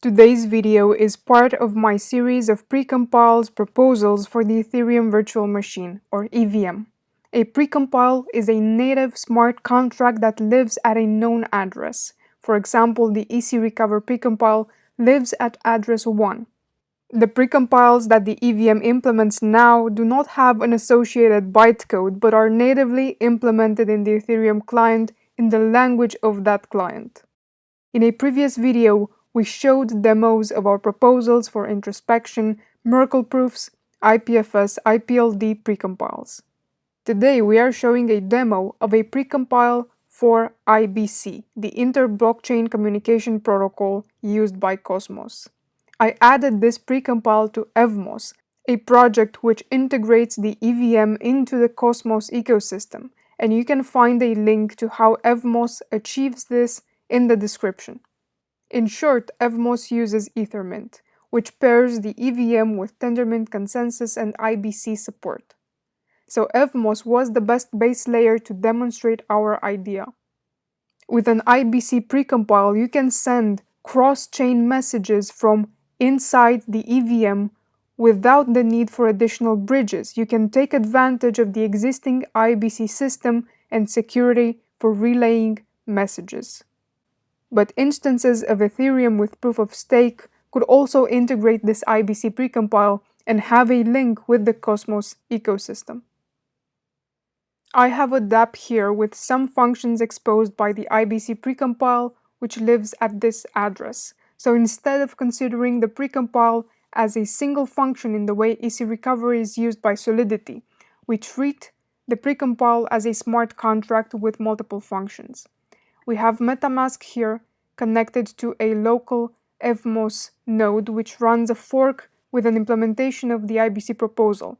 Today's video is part of my series of precompiles proposals for the Ethereum Virtual Machine, or EVM. A precompile is a native smart contract that lives at a known address. For example, the EC Recover precompile lives at address 1. The precompiles that the EVM implements now do not have an associated bytecode but are natively implemented in the Ethereum client in the language of that client. In a previous video, we showed demos of our proposals for introspection, Merkle proofs, IPFS, IPLD precompiles. Today we are showing a demo of a precompile for IBC, the Inter-Blockchain Communication Protocol used by Cosmos. I added this precompile to Evmos, a project which integrates the EVM into the Cosmos ecosystem, and you can find a link to how Evmos achieves this in the description. In short, Evmos uses Ethermint, which pairs the EVM with Tendermint consensus and IBC support. So Evmos was the best base layer to demonstrate our idea. With an IBC precompile, you can send cross-chain messages from inside the EVM without the need for additional bridges. You can take advantage of the existing IBC system and security for relaying messages. But instances of Ethereum with proof of stake could also integrate this IBC precompile and have a link with the Cosmos ecosystem. I have a dApp here with some functions exposed by the IBC precompile, which lives at this address. So instead of considering the precompile as a single function in the way EC Recovery is used by Solidity, we treat the precompile as a smart contract with multiple functions. We have MetaMask here connected to a local Evmos node which runs a fork with an implementation of the IBC proposal.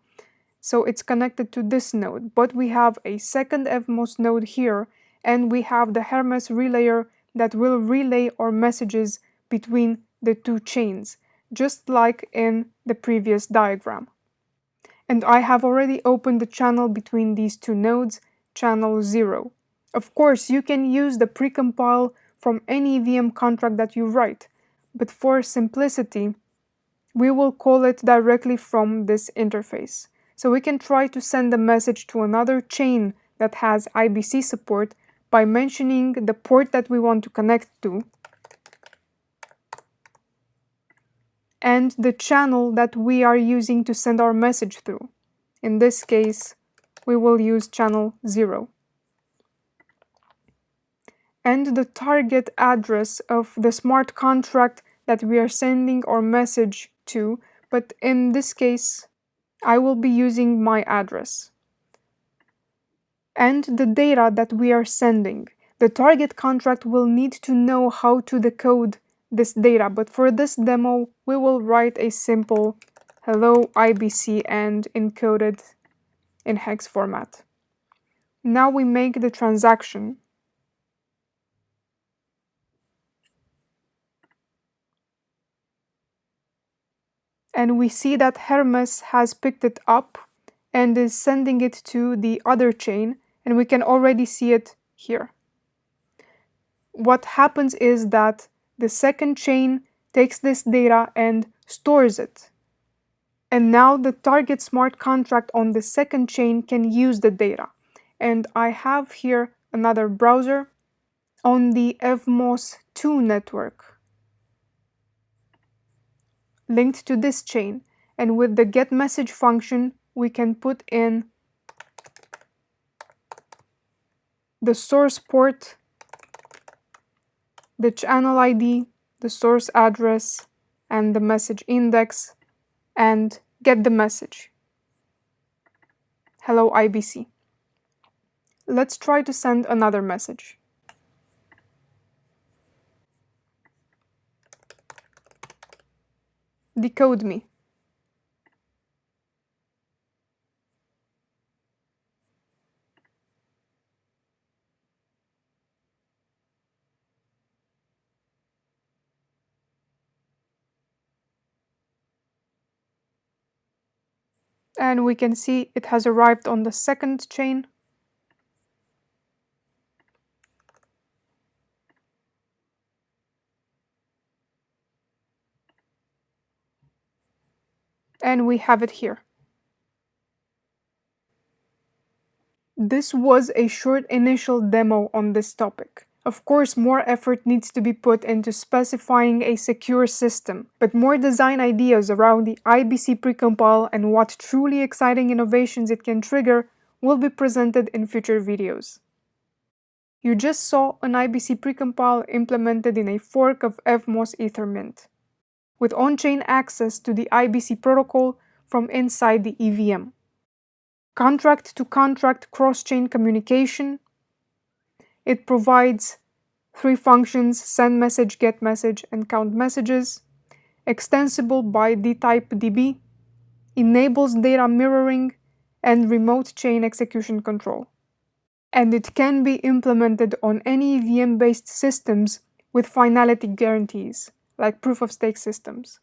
So it's connected to this node, but we have a second Evmos node here, and we have the Hermes relayer that will relay our messages between the two chains, just like in the previous diagram. And I have already opened the channel between these two nodes, channel 0. Of course, you can use the precompile from any EVM contract that you write, but for simplicity, we will call it directly from this interface. So we can try to send a message to another chain that has IBC support by mentioning the port that we want to connect to and the channel that we are using to send our message through. In this case, we will use channel 0. And the target address of the smart contract that we are sending our message to, but in this case, I will be using my address. And the data that we are sending. The target contract will need to know how to decode this data, but for this demo, we will write a simple hello IBC and encode it in hex format. Now we make the transaction. And we see that Hermes has picked it up and is sending it to the other chain, and we can already see it here. What happens is that the second chain takes this data and stores it. And now the target smart contract on the second chain can use the data. And I have here another browser on the Evmos 2 network linked to this chain, and with the getMessage function we can put in the source port, the channel ID, the source address, and the message index, and get the message. Hello IBC. Let's try to send another message. Decode me. And we can see it has arrived on the second chain. And we have it here. This was a short initial demo on this topic. Of course, more effort needs to be put into specifying a secure system, but more design ideas around the IBC precompile and what truly exciting innovations it can trigger will be presented in future videos. You just saw an IBC precompile implemented in a fork of Evmos Ethermint, with on-chain access to the IBC protocol from inside the EVM. Contract-to-contract cross-chain communication. It provides 3 functions: send message, get message, and count messages. Extensible by dtype DB. Enables data mirroring and remote chain execution control. And it can be implemented on any EVM-based systems with finality guarantees, like proof-of-stake systems.